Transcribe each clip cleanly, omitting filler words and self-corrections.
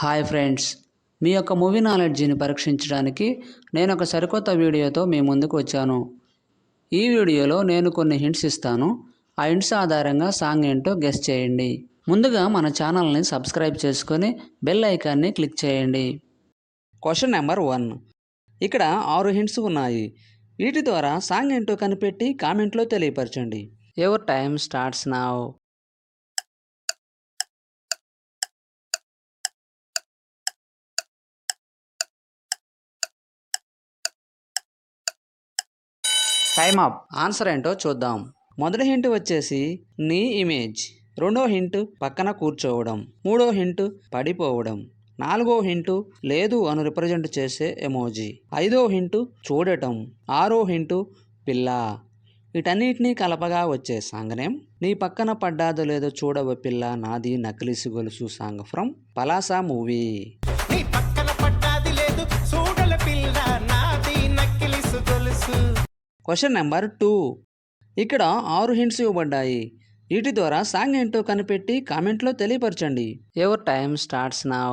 Hi friends, మీ యొక్క movie నాలెడ్జిని పరీక్షించడానికి నేను ఒక సరికొత్త వీడియోతో మీ ముందుకు వచ్చాను. ఈ వీడియోలో నేను కొన్ని హింట్స్ ఇస్తాను. ఆ హింట్స్ ఆధారంగా సాంగ్ ఏంటో గెస్ చేయండి. ముందుగా మన ఛానల్ని సబ్స్క్రైబ్ చేసుకొని బెల్ ఐకాన్ని క్లిక్ చేయండి. Question number 1. ఇక్కడ 6 హింట్స్ ఉన్నాయి. వీటి ద్వారా సాంగ్ ఏంటో కనిపెట్టి కామెంట్లో తెలియపరచండి. Your time starts now. Time up. Answer ఏంటో చూద్దాం. మొదటి హింట్ వచ్చేసి నీ ఇమేజ్. రెండో హింట్ పక్కన కూర్చోవడం. మూడో హింట్ పడిపోవడం. నాలుగో హింటు లేదు అని రిప్రజెంట్ చేసే ఎమోజీ. ఐదో హింటు చూడటం. ఆరో హింటు పిల్ల. వీటన్నిటినీ కలపగా వచ్చే సాంగ్ నేమ్ నీ పక్కన పడ్డాదో లేదో చూడవ పిల్ల నాది నకిలీసు గొలుసు song from Palasa movie. Question number 2. ఇక్కడ 6 హింట్స్ ఇవ్వబడ్డాయి. వీటి ద్వారా సాంగ్ ఏంటో కనిపెట్టి కామెంట్లో తెలియపరచండి. Your time starts now.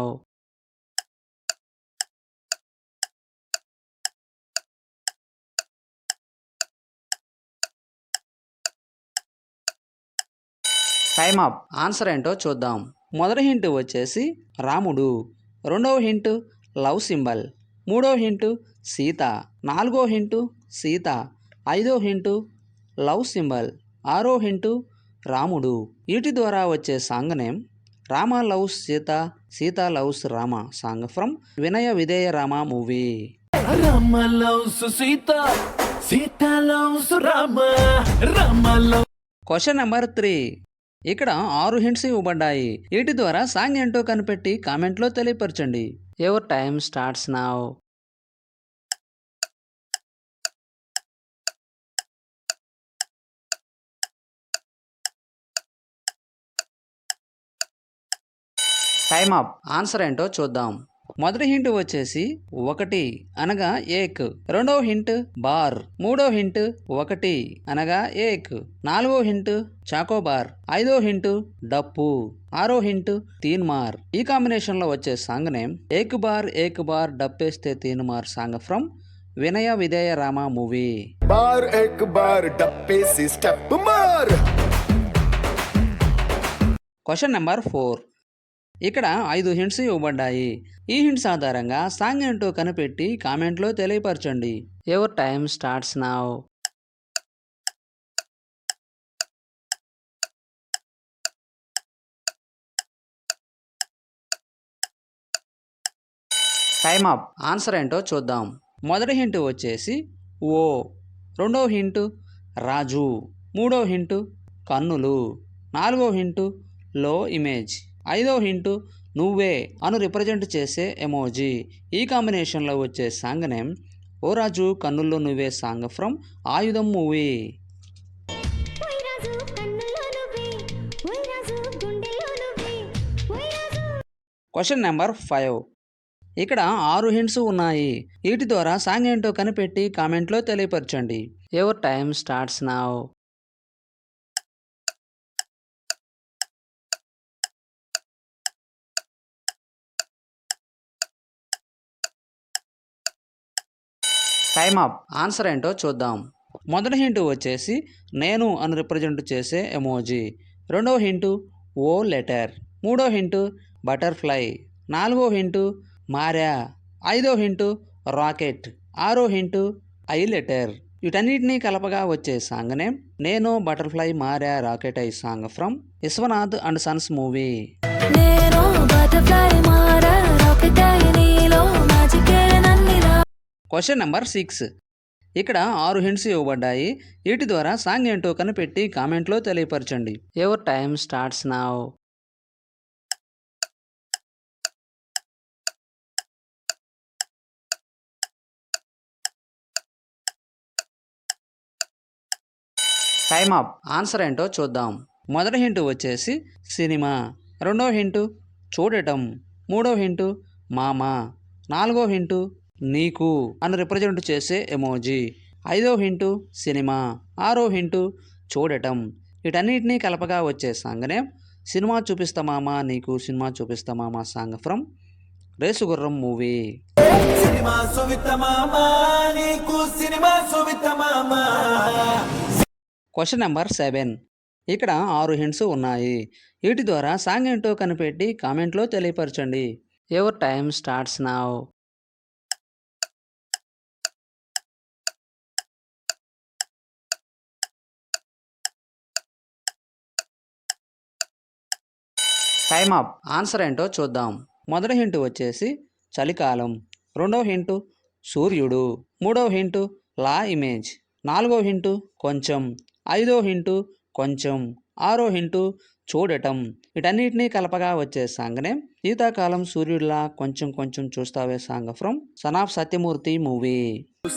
Time up. Answer ఏంటో చూద్దాం. మొదటి హింట్ వచ్చేసి రాముడు. రెండవ హింట్ లవ్ సింబల్. మూడో హింటు సీత. నాలుగో హింటు సీత. ఐదో హింటు లవ్ సింబల్. ఆరో హింటు రాముడు. వీటి ద్వారా వచ్చే song name Rama loves Sita, Sita loves Rama song from Vinaya Vidheya Rama movie. Question number 3. ఇక్కడ 6 హింట్స్ ఇవ్వబడ్డాయి. వీటి ద్వారా సాంగ్ ఏంటో కనిపెట్టి కామెంట్లో తెలియపరచండి. Your time starts now. Time up. Answer ఏంటో చూద్దాం. మొదటి హింట్ వచ్చేసి 1 అనగా ఏక్. రెండో హింట్ బార్. మూడో హింట్ 1 అనగా ఏక్. నాలుగో హింట్ చాకోబార్. ఐదో హింట్ డప్పు. ఆరో హింట్ తీన్మార్. ఈ కాంబినేషన్ లో వచ్చే సాంగ్ నేమ్ ఏక్ బార్ డప్పేస్తే తీన్మార్ song from Vinaya Vidheya Rama movie. బార్ ఏక్ బార్ డప్పేసి స్టెప్ మార్. Question number 4. ఇక్కడ 5 హింట్స్ ఇవ్వబడ్డాయి. ఈ హింట్స్ ఆధారంగా సాంగ్ ఏంటో కనిపెట్టి కామెంట్లో తెలియపరచండి. Your time starts now. Time up. Answer ఏంటో చూద్దాం. మొదటి హింట్ వచ్చేసి ఓ. రెండో హింటు రాజు. మూడో హింటు కన్నులు. నాలుగో హింటు లో ఇమేజ్. ఐదో హింటు నువ్వే అను రిప్రజెంట్ చేసే ఎమోజీ. ఈ కాంబినేషన్లో వచ్చే సాంగ్ నేమ్ ఓ రాజు కన్నుల్లో నువ్వే సాంగ్ ఫ్రమ్ ఆయుధం మూవీ. Question number 5. ఇక్కడ 6 హింట్స్ ఉన్నాయి. వీటి ద్వారా సాంగ్ ఏంటో కనిపెట్టి కామెంట్లో తెలియపరచండి. Your time starts now. Time up. Answer ఏంటో చూద్దాం. మొదటి హింటు వచ్చేసి నేను అని రిప్రజెంట్ చేసే ఎమోజీ. రెండో హింటు ఓ లెటర్. మూడో హింటు బటర్ఫ్లై. నాలుగో హింటు మారా. ఐదో హింటు రాకెట్. ఆరో హింటు ఐ లెటర్. వీటన్నిటినీ కలపగా వచ్చే సాంగ్ నేమ్ నేను బటర్ఫ్లై మారా rocket I song from Viswanath and sons movie. Question number 6. ఇక్కడ 6 హింట్స్ ఇవ్వబడ్డాయి. వీటి ద్వారా సాంగ్ ఏంటో కనిపెట్టి కామెంట్లో తెలియపరచండి. Your time starts now. Time up. Answer ఏంటో చూద్దాం. మొదటి హింట్ వచ్చేసి సినిమా. రెండో హింటు చూడటం. మూడో హింటు మామ. నాలుగో హింటు నీకు అని రిప్రజెంట్ చేసే ఎమోజీ. ఐదో హింటు సినిమా. ఆరో హింటు చూడటం. వీటన్నిటినీ కలపగా వచ్చే సాంగ్ నేమ్ సినిమా చూపిస్తా మామ నీకు సినిమా చూపిస్తా మామ song from Race Gurram movie. Question number 7. ఇక్కడ 6 హింట్స్ ఉన్నాయి. వీటి ద్వారా సాంగ్ ఏంటో కనిపెట్టి కామెంట్లో తెలియపరచండి. Your time starts now. Time up. Answer ఏంటో చూద్దాం. మొదటి హింట్ వచ్చేసి చలికాలం, రెండో హింటు సూర్యుడు, మూడో హింటు లా ఇమేజ్, నాలుగో హింటు కొంచెం, ఐదో హింటు కొంచెం, ఆరో హింటు చూడటం. వీటన్నిటినీ కలపగా వచ్చే సాంగ్నే శీతాకాలం సూర్యుడిలా కొంచెం కొంచెం చూస్తావే song from son of Satyamurthy movie.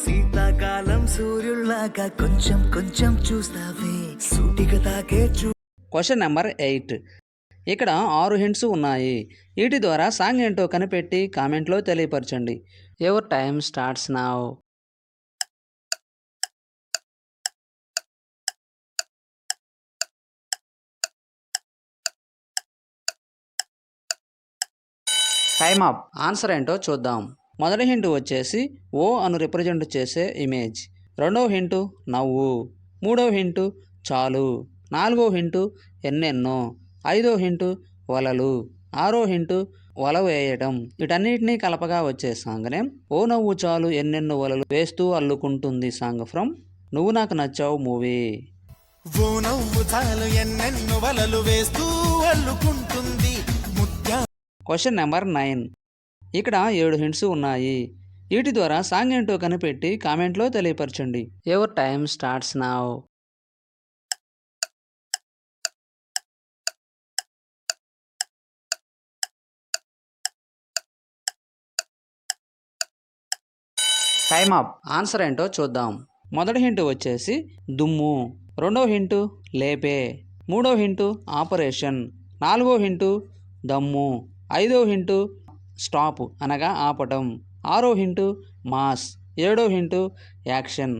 శీతాకాలం సూర్యుడిలాగా కొంచెం కొంచెం చూస్తావే సూటిగా తాకే క్వశ్చన్ నెంబర్ 8. ఇక్కడ 6 హింట్స్ ఉన్నాయి. వీటి ద్వారా సాంగ్ ఏంటో కనిపెట్టి కామెంట్లో తెలియపరచండి. Your time starts now. Time up. Answer ఏంటో చూద్దాం. మొదటి హింట్ వచ్చేసి ఓ అను రిప్రజెంట్ చేసే ఇమేజ్, రెండో హింటు నవ్వు, మూడో హింటు చాలు, నాలుగో హింటు ఎన్నెన్నో, ఐదో హింటు వలలు, ఆరో హింటు వల వేయటం. వీటన్నిటినీ కలపగా వచ్చే సాంగ్నే ఓ నవ్వు చాలు ఎన్నెన్నో వలలు వేస్తూ అల్లుకుంటుంది సాంగ్ ఫ్రమ్ నువ్వు నాకు నచ్చావు మూవీ. ఓ నవ్వు చాలు ఎన్నెన్నో వలలు వేస్తూ అల్లుకుంటుంది. Question number 9. ఇక్కడ 7 హింట్స్ ఉన్నాయి. వీటి ద్వారా సాంగ్ ఏంటో కనిపెట్టి కామెంట్లో తెలియపరచండి. Your time starts now. Time up. Answer ఏంటో చూద్దాం. మొదటి హింటు వచ్చేసి దుమ్ము, రెండో హింటు లేపే, మూడో హింటు ఆపరేషన్, నాలుగో హింటు దమ్ము, ఐదో హింటు స్టాప్ అనగా ఆపటం, ఆరో హింటు మాస్, ఏడో హింటు యాక్షన్.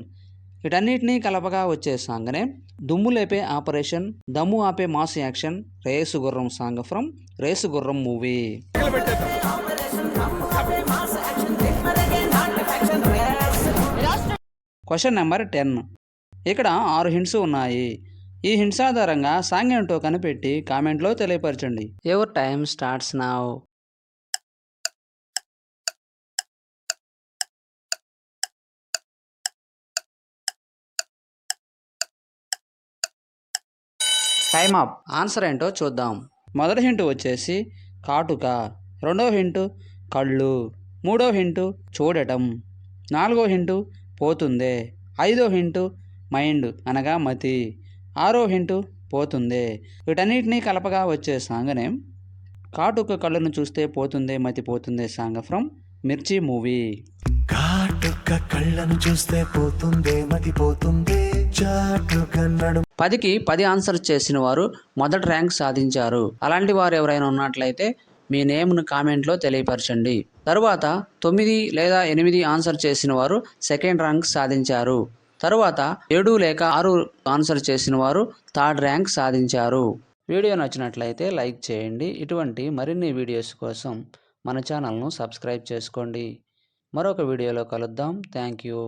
వీటన్నిటినీ కలపగా వచ్చే సాంగ్నే దుమ్ము లేపే ఆపరేషన్, దమ్ము ఆపే mass action, Race Gurram song from Race Gurram movie. Question number 10. ఇక్కడ 6 హింట్స్ ఉన్నాయి. ఈ హింట్స్ ఆధారంగా సాంగ్ ఏంటో కనిపెట్టి కామెంట్లో తెలియపరచండి. Your time starts now. Time up. Answer ఏంటో చూద్దాం. మొదటి హింట్ వచ్చేసి కాటుక, రెండో హింటు కళ్ళు, మూడో హింటు చూడటం, నాలుగో హింటు పోతుందే, ఐదో హింటు మైండ్ అనగా మతి, ఆరో హింటు పోతుందే. వీటన్నిటినీ కలపగా వచ్చే సాంగ్ నేమ్ కాటుక కళ్ళను చూస్తే పోతుందే మతి పోతుందే సాంగ్ ఫ్రమ్ మిర్చి మూవీ. కాటుక కళ్ళను చూస్తే పోతుందే మతి పోతుందే. 10కి 10 ఆన్సర్ చేసిన వారు మొదటి ర్యాంక్ సాధించారు. అలాంటి వారు ఎవరైనా ఉన్నట్లయితే మీ నేమ్ను కామెంట్లో తెలియపరచండి. తరువాత 9 లేదా 8 ఆన్సర్ చేసిన వారు సెకండ్ ర్యాంక్ సాధించారు. తరువాత 7 లేక 6 ఆన్సర్ చేసిన వారు థర్డ్ ర్యాంక్ సాధించారు. వీడియో నచ్చినట్లయితే లైక్ చేయండి. ఇటువంటి మరిన్ని వీడియోస్ కోసం మన ఛానల్ను సబ్స్క్రైబ్ చేసుకోండి. మరొక వీడియోలో కలుద్దాం. Thank you.